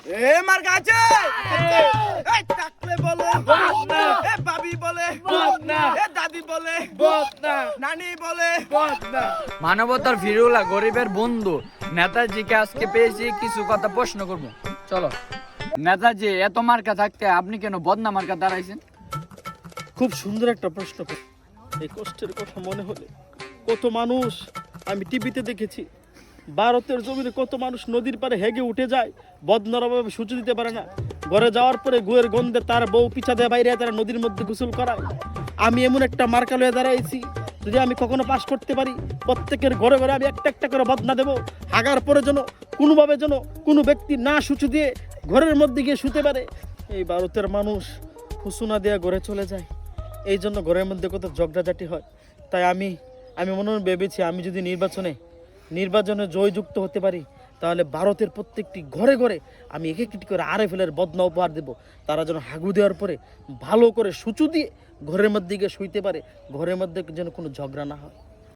এ মার কাছে এই টাকলে বলে বদনা এ ভাবি বলে বদনা এ দাদি বলে বদনা নানি বলে বদনা। মানবতার ফিরুল্লাহ গরিবের বন্ধু নেতাজিকে আজকে পেয়েছি, কিছু কথা প্রশ্ন করব। চলো নেতাজি, এত মার্কা থাকতে আপনি কেন বদনা মার্কা দাঁড়াইছেন? খুব সুন্দর একটা প্রশ্ন। এই কষ্টের কথা মনে হলে কত মানুষ আমি টিভিতে দেখেছি, ভারতের জমিনে কত মানুষ নদীর পাড়ে হেগে উঠে যায়, বদনার অভাবে সূর্য দিতে পারে না, ঘরে যাওয়ার পরে গুয়ের গন্ধে তার বউ পিছা দিয়ে বাইরে তারা নদীর মধ্যে গোসল করায়। আমি এমন একটা মার্কা লয়ে দাঁড়াইছি, যদি আমি কখনো পাস করতে পারি প্রত্যেকের ঘরে ঘরে আমি একটা একটা করে বদনা দেবো। হাগার পরে যেন কোনোভাবে যেন কোনো ব্যক্তি না সূচু দিয়ে ঘরের মধ্যে গিয়ে শুতে পারে। এই ভারতের মানুষ ফুসুনা দিয়ে ঘরে চলে যায়, এই জন্য ঘরের মধ্যে কত ঝগড়াঝাটি হয়। তাই আমি মনে মনে ভেবেছি, আমি যদি নির্বাচনে জয়যুক্ত হতে পারি, তাহলে ভারতের প্রত্যেকটি ঘরে ঘরে আমি এক একটি করে আরএফএলের বদনা উপহার দেবো। তারা যেন হাগু দেওয়ার পরে ভালো করে সূচু দিয়ে ঘরের মধ্যে গিয়ে শুইতে পারে, ঘরের মধ্যে যেন কোনো ঝগড়া না হয়।